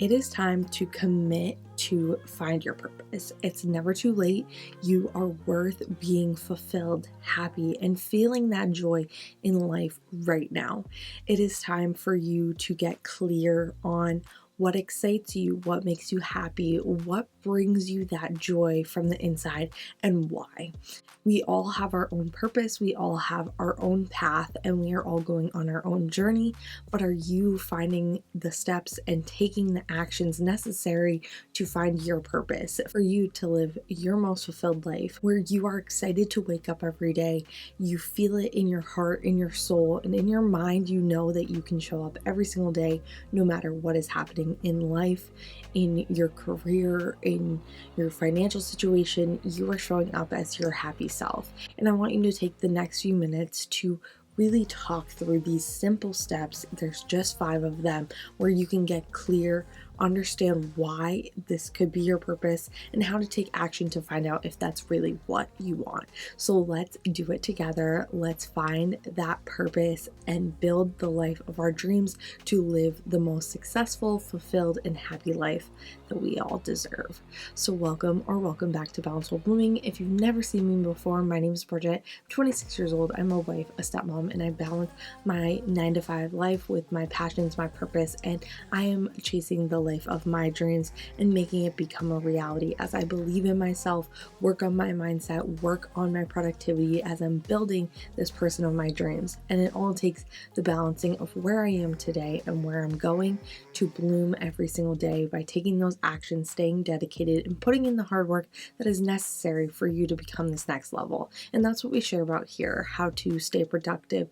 It is time to commit to find your purpose. It's never too late. You are worth being fulfilled, happy, and feeling that joy in life right now. It is time for you to get clear on what excites you, what makes you happy, what brings you that joy from the inside, and why. We all have our own purpose, we all have our own path, and we are all going on our own journey. But are you finding the steps and taking the actions necessary to find your purpose, for you to live your most fulfilled life, where you are excited to wake up every day, you feel it in your heart, in your soul, and in your mind, you know that you can show up every single day, no matter what is happening in life, in your career, in your financial situation, you are showing up as your happy self. And I want you to take the next few minutes to really talk through these simple steps. There's just 5 of them where you can get clear, understand why this could be your purpose, and how to take action to find out if that's really what you want. So let's do it together. Let's find that purpose and build the life of our dreams to live the most successful, fulfilled, and happy life that we all deserve. So welcome back to Balance While Blooming. If you've never seen me before, my name is Bridget. I'm 26 years old. I'm a wife, a stepmom, and I balance my 9-to-5 life with my passions, my purpose, and I am chasing the life of my dreams and making it become a reality as I believe in myself, work on my mindset, work on my productivity as I'm building this person of my dreams. And it all takes the balancing of where I am today and where I'm going to bloom every single day by taking those actions, staying dedicated, and putting in the hard work that is necessary for you to become this next level. And that's what we share about here: how to stay productive,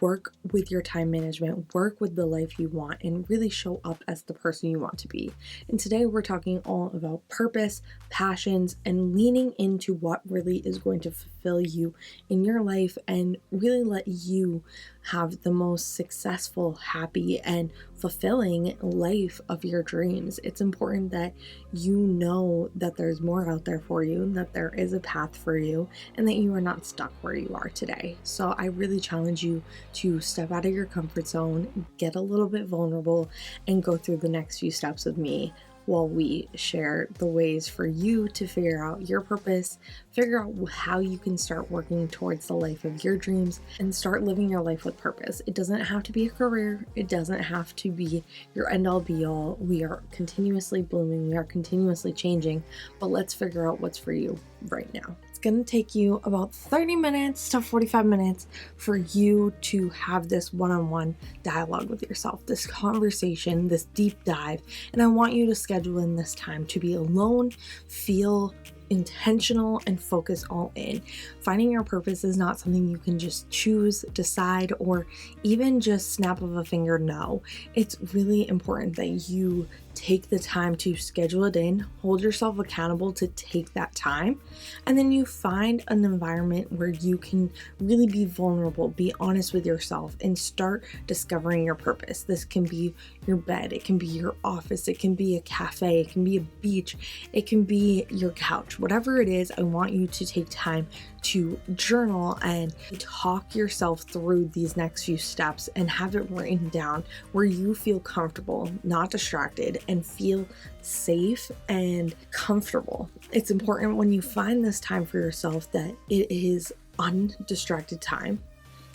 work with your time management, work with the life you want, and really show up as the person you want to be. And today we're talking all about purpose, passions, and leaning into what really is going to fulfill you in your life and really let you have the most successful, happy, and fulfilling life of your dreams. It's important that you know that there's more out there for you, that there is a path for you, and that you are not stuck where you are today. So I really challenge you to step out of your comfort zone, get a little bit vulnerable, and go through the next few steps with me while we share the ways for you to figure out your purpose, figure out how you can start working towards the life of your dreams, and start living your life with purpose. It doesn't have to be a career. It doesn't have to be your end-all be-all. We are continuously blooming. We are continuously changing, but let's figure out what's for you right now. It's going to take you about 30 minutes to 45 minutes for you to have this one-on-one dialogue with yourself, this conversation, this deep dive. And I want you to schedule in this time to be alone, feel intentional, and focus all in. Finding your purpose is not something you can just choose, decide, or even just snap of a finger know. It's really important that you take the time to schedule it in, hold yourself accountable to take that time, and then you find an environment where you can really be vulnerable, be honest with yourself, and start discovering your purpose. This can be your bed, it can be your office, it can be a cafe, it can be a beach, it can be your couch. Whatever it is, I want you to take time to journal and talk yourself through these next few steps and have it written down where you feel comfortable, not distracted, and feel safe and comfortable. It's important when you find this time for yourself that it is undistracted time,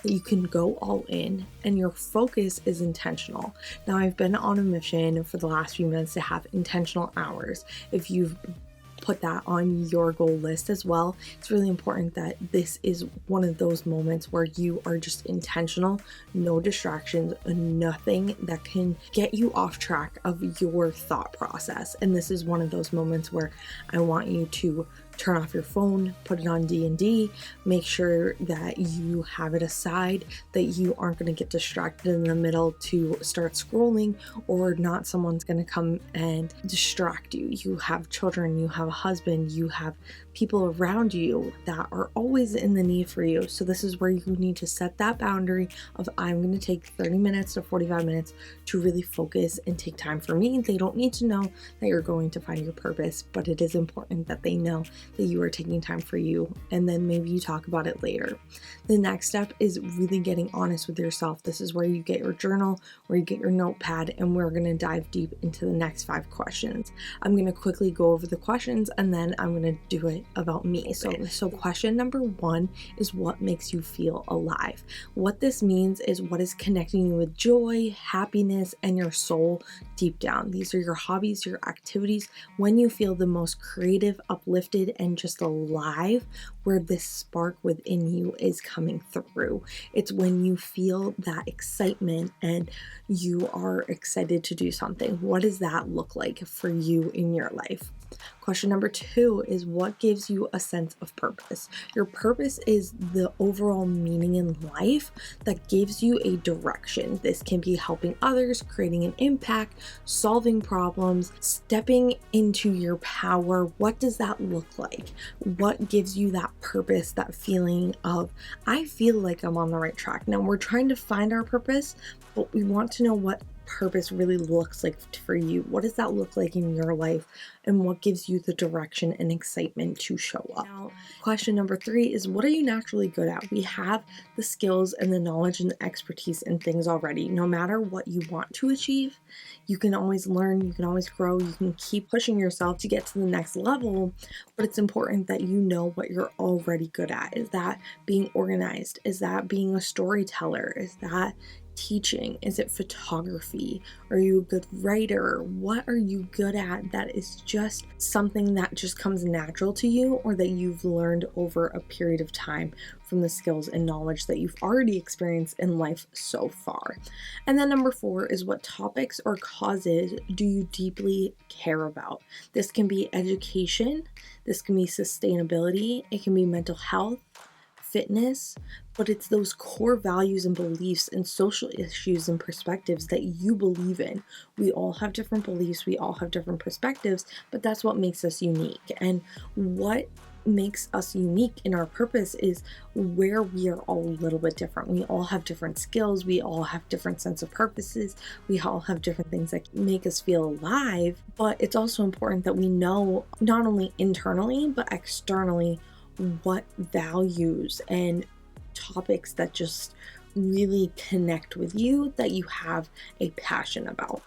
that you can go all in and your focus is intentional. Now, I've been on a mission for the last few months to have intentional hours. If you've put that on your goal list as well, it's really important that this is one of those moments where you are just intentional, no distractions, nothing that can get you off track of your thought process. And this is one of those moments where I want you to turn off your phone, put it on D&D, make sure that you have it aside, that you aren't going to get distracted in the middle to start scrolling, or not someone's going to come and distract you. You have children, you have a husband, you have people around you that are always in the need for you. So this is where you need to set that boundary of I'm going to take 30 minutes to 45 minutes to really focus and take time for me. They don't need to know that you're going to find your purpose, but it is important that they know that you are taking time for you, and then maybe you talk about it later. The next step is really getting honest with yourself. This is where you get your journal, where you get your notepad, and we're going to dive deep into the next 5 questions. I'm going to quickly go over the questions and then I'm going to do it about me. So question number 1 is what makes you feel alive? What this means is what is connecting you with joy, happiness, and your soul deep down. These are your hobbies, your activities, when you feel the most creative, uplifted, and just alive, where this spark within you is coming through. It's when you feel that excitement and you are excited to do something. What does that look like for you in your life? Question number 2 is what gives you a sense of purpose? Your purpose is the overall meaning in life that gives you a direction. This can be helping others, creating an impact, solving problems, stepping into your power. What does that look like? What gives you that purpose, that feeling of, I feel like I'm on the right track? Now, we're trying to find our purpose, but we want to know what purpose really looks like for you. What does that look like in your life, and what gives you the direction and excitement to show up? Now, question number 3 is what are you naturally good at? We have the skills and the knowledge and the expertise in things already. No matter what you want to achieve, you can always learn, you can always grow, you can keep pushing yourself to get to the next level, but it's important that you know what you're already good at. Is that being organized? Is that being a storyteller? Is that teaching? Is it photography? Are you a good writer? What are you good at that is just something that just comes natural to you, or that you've learned over a period of time from the skills and knowledge that you've already experienced in life so far? And then number 4 is what topics or causes do you deeply care about? This can be education, this can be sustainability, it can be mental health, fitness, but it's those core values and beliefs and social issues and perspectives that you believe in. We all have different beliefs, we all have different perspectives, but that's what makes us unique. And what makes us unique in our purpose is where we are all a little bit different. We all have different skills, we all have different sense of purposes, we all have different things that make us feel alive, but it's also important that we know not only internally but externally what values and topics that just really connect with you, that you have a passion about.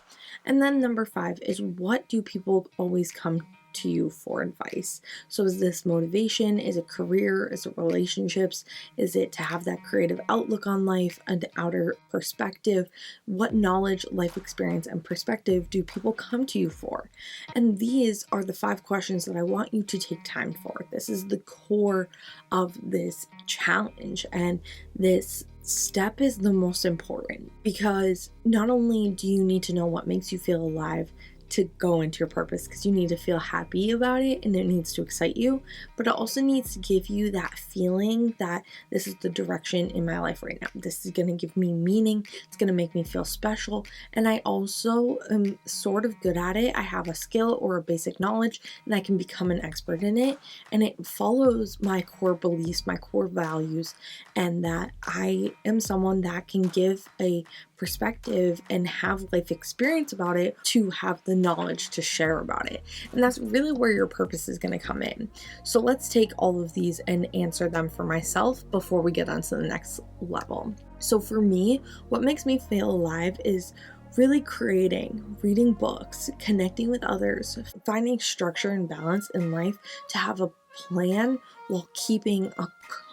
And then number 5 is what do people always come to you for advice? So is this motivation? Is it career? Is it relationships? Is it to have that creative outlook on life, an outer perspective? What knowledge, life experience, and perspective do people come to you for? And these are the 5 questions that I want you to take time for. This is the core of this challenge, and this step is the most important, because not only do you need to know what makes you feel alive to go into your purpose, because you need to feel happy about it and it needs to excite you, but it also needs to give you that feeling that this is the direction in my life right now. This is going to give me meaning. It's going to make me feel special. And I also am sort of good at it. I have a skill or a basic knowledge and I can become an expert in it. And it follows my core beliefs, my core values, and that I am someone that can give a perspective and have life experience about it to have the knowledge to share about it. And that's really where your purpose is going to come in. So let's take all of these and answer them for myself before we get on to the next level. So for me, what makes me feel alive is really creating, reading books, connecting with others, finding structure and balance in life to have a plan while keeping a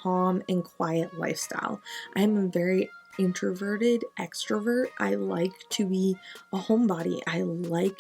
calm and quiet lifestyle. I am a very introverted extrovert. I like to be a homebody. I like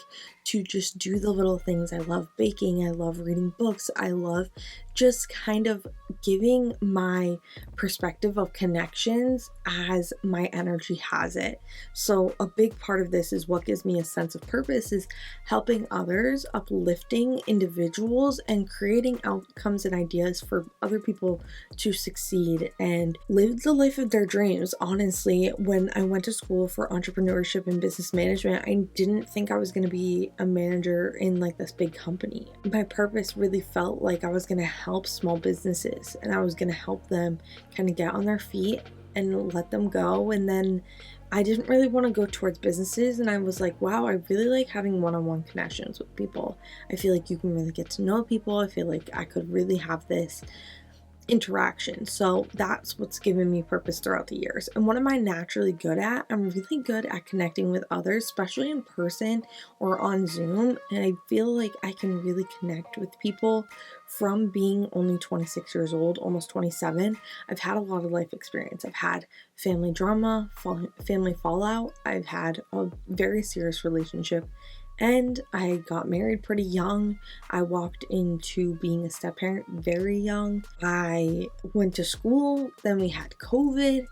to just do the little things. I love baking. I love reading books. I love just kind of giving my perspective of connections as my energy has it. So a big part of this is what gives me a sense of purpose is helping others, uplifting individuals, and creating outcomes and ideas for other people to succeed and live the life of their dreams. Honestly, when I went to school for entrepreneurship and business management, I didn't think I was going to be a manager in like this big company. My purpose really felt like I was going to help small businesses and I was going to help them kind of get on their feet and let them go. And then I didn't really want to go towards businesses, and I was like, wow, I really like having one-on-one connections with people. I feel like you can really get to know people. I feel like I could really have this interaction. So that's what's given me purpose throughout the years. And what am I naturally good at? I'm really good at connecting with others, especially in person or on Zoom. And I feel like I can really connect with people from being only 26 years old, almost 27. I've had a lot of life experience. I've had family drama, family fallout. I've had a very serious relationship. And I got married pretty young. I walked into being a step parent very young. I went to school, then we had COVID.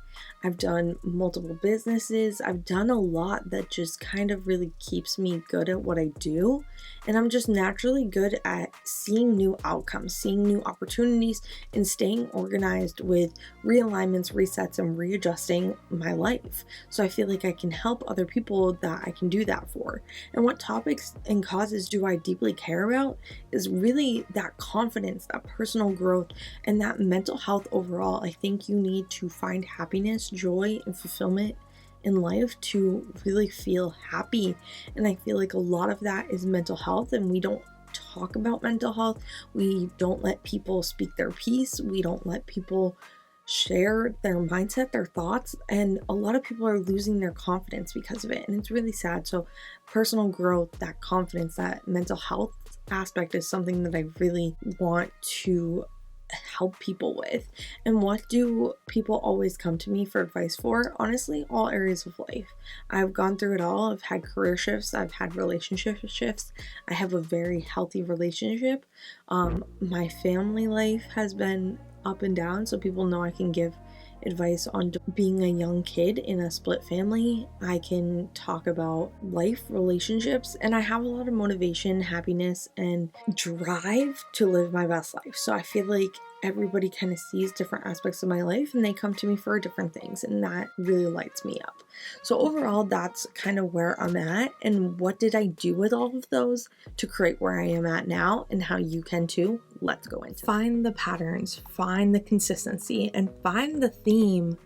I've done multiple businesses. I've done a lot that just kind of really keeps me good at what I do. And I'm just naturally good at seeing new outcomes, seeing new opportunities, and staying organized with realignments, resets, and readjusting my life. So I feel like I can help other people that I can do that for. And what topics and causes do I deeply care about is really that confidence, that personal growth, and that mental health overall. I think you need to find happiness, joy, and fulfillment in life to really feel happy. And I feel like a lot of that is mental health, and we don't talk about mental health. We don't let people speak their piece. We don't let people share their mindset, their thoughts, and a lot of people are losing their confidence because of it, and it's really sad. So personal growth, that confidence, that mental health aspect is something that I really want to help people with. And what do people always come to me for advice for? Honestly, all areas of life. I've gone through it all. I've had career shifts, I've had relationship shifts. I have a very healthy relationship. My family life has been up and down, so people know I can give advice on being a young kid in a split family. I can talk about life, relationships, and I have a lot of motivation, happiness, and drive to live my best life. So I feel like everybody kind of sees different aspects of my life and they come to me for different things, and that really lights me up. So overall, that's kind of where I'm at, and what did I do with all of those to create where I am at now, and how you can too. Let's go into find the patterns, find the consistency, and find the theme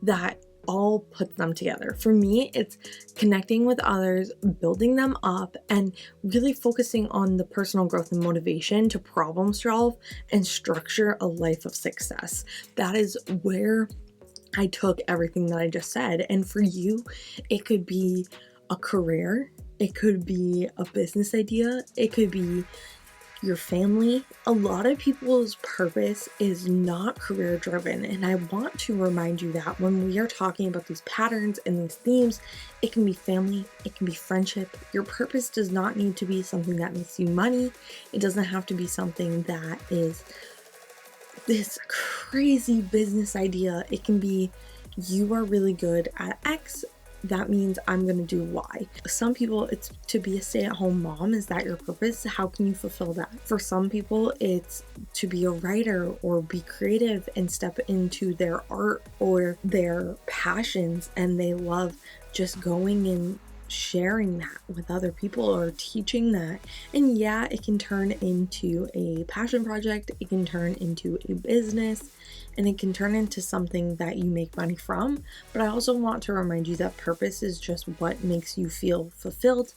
that all puts them together. For me, it's connecting with others, building them up, and really focusing on the personal growth and motivation to problem solve and structure a life of success. That is where I took everything that I just said. And for you, it could be a career, it could be a business idea, it could be your family. A lot of people's purpose is not career driven, and I want to remind you that when we are talking about these patterns and these themes, it can be family, it can be friendship. Your purpose does not need to be something that makes you money. It doesn't have to be something that is this crazy business idea. It can be you are really good at X, that means I'm going to do Y. Some people, it's to be a stay-at-home mom. Is that your purpose? How can you fulfill that? For some people, it's to be a writer or be creative and step into their art or their passions, and they love just going and sharing that with other people or teaching that. And yeah, it can turn into a passion project, it can turn into a business, and it can turn into something that you make money from. But I also want to remind you that purpose is just what makes you feel fulfilled,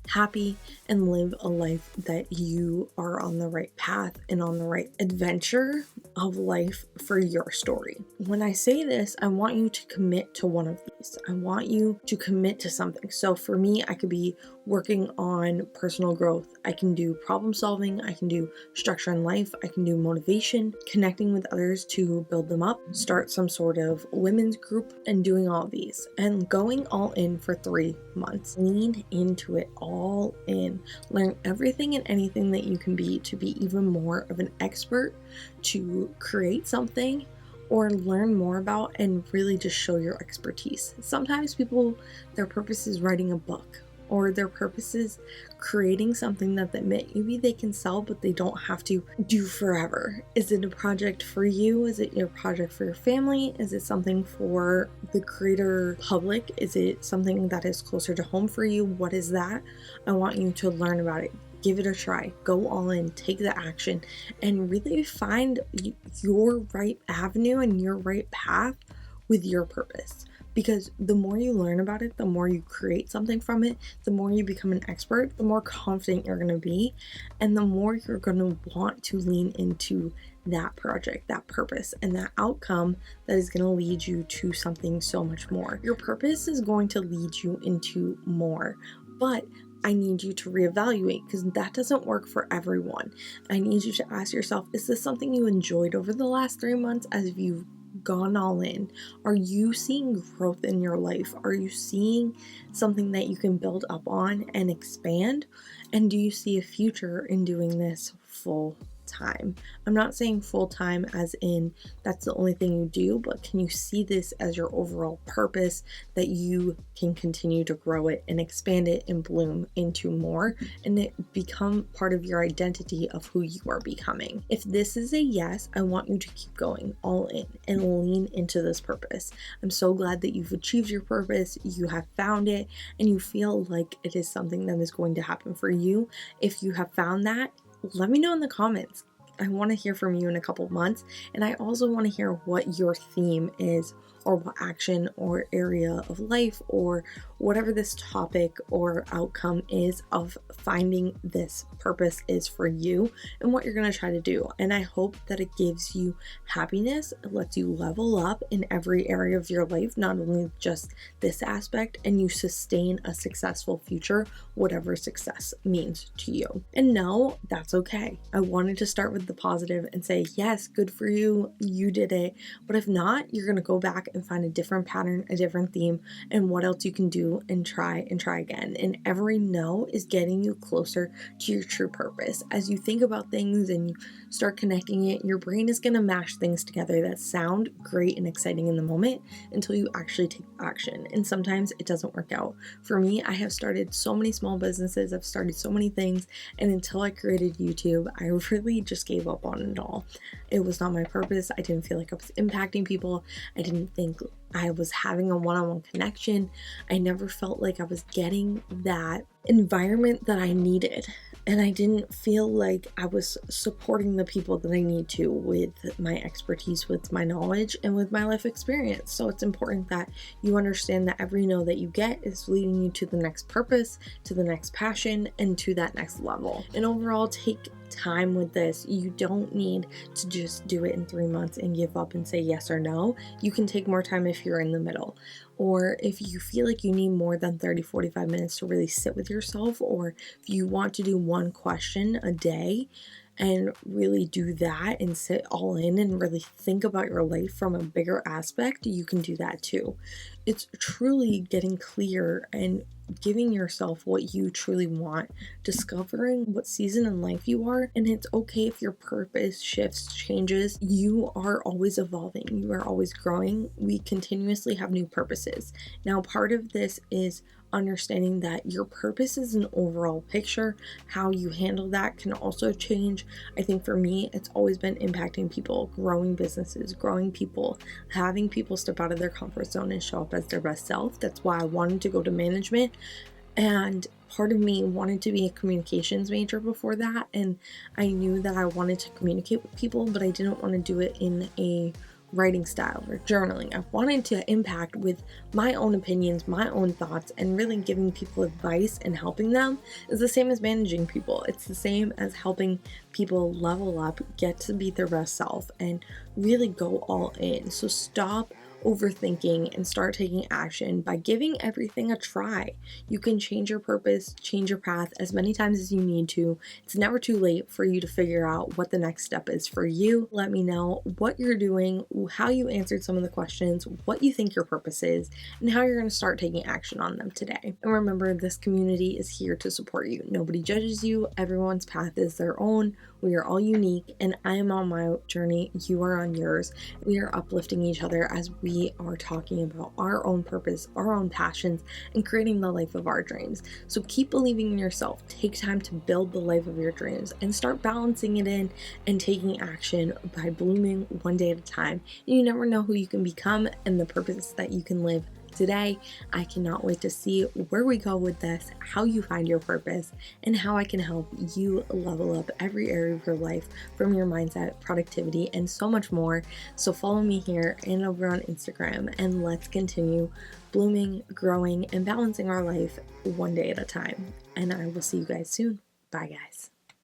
happy, and live a life that you are on the right path and on the right adventure of life for your story. When I say this, I want you to commit to one of these. I want you to commit to something. So for me, I could be working on personal growth. I can do problem solving. I can do structure in life. I can do motivation, connecting with others to build them up, start some sort of women's group, and doing all of these and going all in for 3 months. Lean into it all in. Learn everything and anything that you can be to be even more of an expert, to create something or learn more about and really just show your expertise. Sometimes people, their purpose is writing a book or their purpose is creating something that maybe they can sell, but they don't have to do forever. Is it a project for you? Is it your project for your family? Is it something for the greater public? Is it something that is closer to home for you? What is that? I want you to learn about it. Give it a try. Go all in, take the action, and really find your right avenue and your right path with your purpose. Because the more you learn about it, the more you create something from it, the more you become an expert, the more confident you're going to be, and the more you're going to want to lean into that project, that purpose, and that outcome that is going to lead you to something so much more. Your purpose is going to lead you into more, but I need you to reevaluate, because that doesn't work for everyone. I need you to ask yourself, is this something you enjoyed over the last 3 months as you've gone all in? Are you seeing growth in your life? Are you seeing something that you can build up on and expand? And do you see a future in doing this full time? I'm not saying full time as in that's the only thing you do, but can you see this as your overall purpose, that you can continue to grow it and expand it and bloom into more, and it become part of your identity of who you are becoming? If this is a yes, I want you to keep going all in and lean into this purpose. I'm so glad that you've achieved your purpose, you have found it, and you feel like it is something that is going to happen for you. If you have found that, let me know in the comments. I want to hear from you in a couple of months, and I also want to hear what your theme is, or what action or area of life or whatever this topic or outcome is of finding this purpose is for you, and what you're going to try to do. And I hope that it gives you happiness, it lets you level up in every area of your life, not only just this aspect, and you sustain a successful future, whatever success means to you. And no, that's okay. I wanted to start with the positive and say, yes, good for you, you did it. But if not, you're going to go back and find a different pattern, a different theme, and what else you can do, and try again. And every no is getting you closer to your true purpose. As you think about things and you start connecting it, your brain is going to mash things together that sound great and exciting in the moment until you actually take action. And sometimes it doesn't work out. For me, I have started so many small businesses, I've started so many things, and until I created YouTube, I really just gave up on it all. It was not my purpose. I didn't feel like I was impacting people. I didn't think I was having a one-on-one connection. I never felt like I was getting that environment that I needed. And I didn't feel like I was supporting the people that I need to with my expertise, with my knowledge, and with my life experience. So it's important that you understand that every no that you get is leading you to the next purpose, to the next passion, and to that next level. And overall, take time with this. You don't need to just do it in 3 months and give up and say yes or no. You can take more time if you're in the middle, or if you feel like you need more than 30-45 minutes to really sit with yourself, or if you want to do one question a day and really do that and sit all in and really think about your life from a bigger aspect, you can do that too. It's truly getting clear and giving yourself what you truly want, discovering what season in life you are. And it's okay if your purpose shifts, changes. You are always evolving, you are always growing. We continuously have new purposes. Now, part of this is understanding that your purpose is an overall picture. How you handle that can also change. I think for me, it's always been impacting people, growing businesses, growing people, having people step out of their comfort zone and show up as their best self. That's why I wanted to go to management. And part of me wanted to be a communications major before that. And I knew that I wanted to communicate with people, but I didn't want to do it in a writing style or journaling. I wanted to impact with my own opinions, my own thoughts, and really giving people advice and helping them is the same as managing people. It's the same as helping people level up, get to be their best self, and really go all in. So stop overthinking and start taking action by giving everything a try. You can change your purpose, change your path as many times as you need to. It's never too late for you to figure out what the next step is for you. Let me know what you're doing, how you answered some of the questions, what you think your purpose is, and how you're going to start taking action on them today. And remember, this community is here to support you. Nobody judges you. Everyone's path is their own. We are all unique, and I am on my journey. You are on yours. We are uplifting each other as we we are talking about our own purpose, our own passions, and creating the life of our dreams. So keep believing in yourself. Take time to build the life of your dreams and start balancing it in and taking action by blooming one day at a time. You never know who you can become and the purpose that you can live today. I cannot wait to see where we go with this, how you find your purpose, and how I can help you level up every area of your life, from your mindset, productivity, and so much more. So follow me here and over on Instagram, and let's continue blooming, growing, and balancing our life one day at a time. And I will see you guys soon. Bye, guys.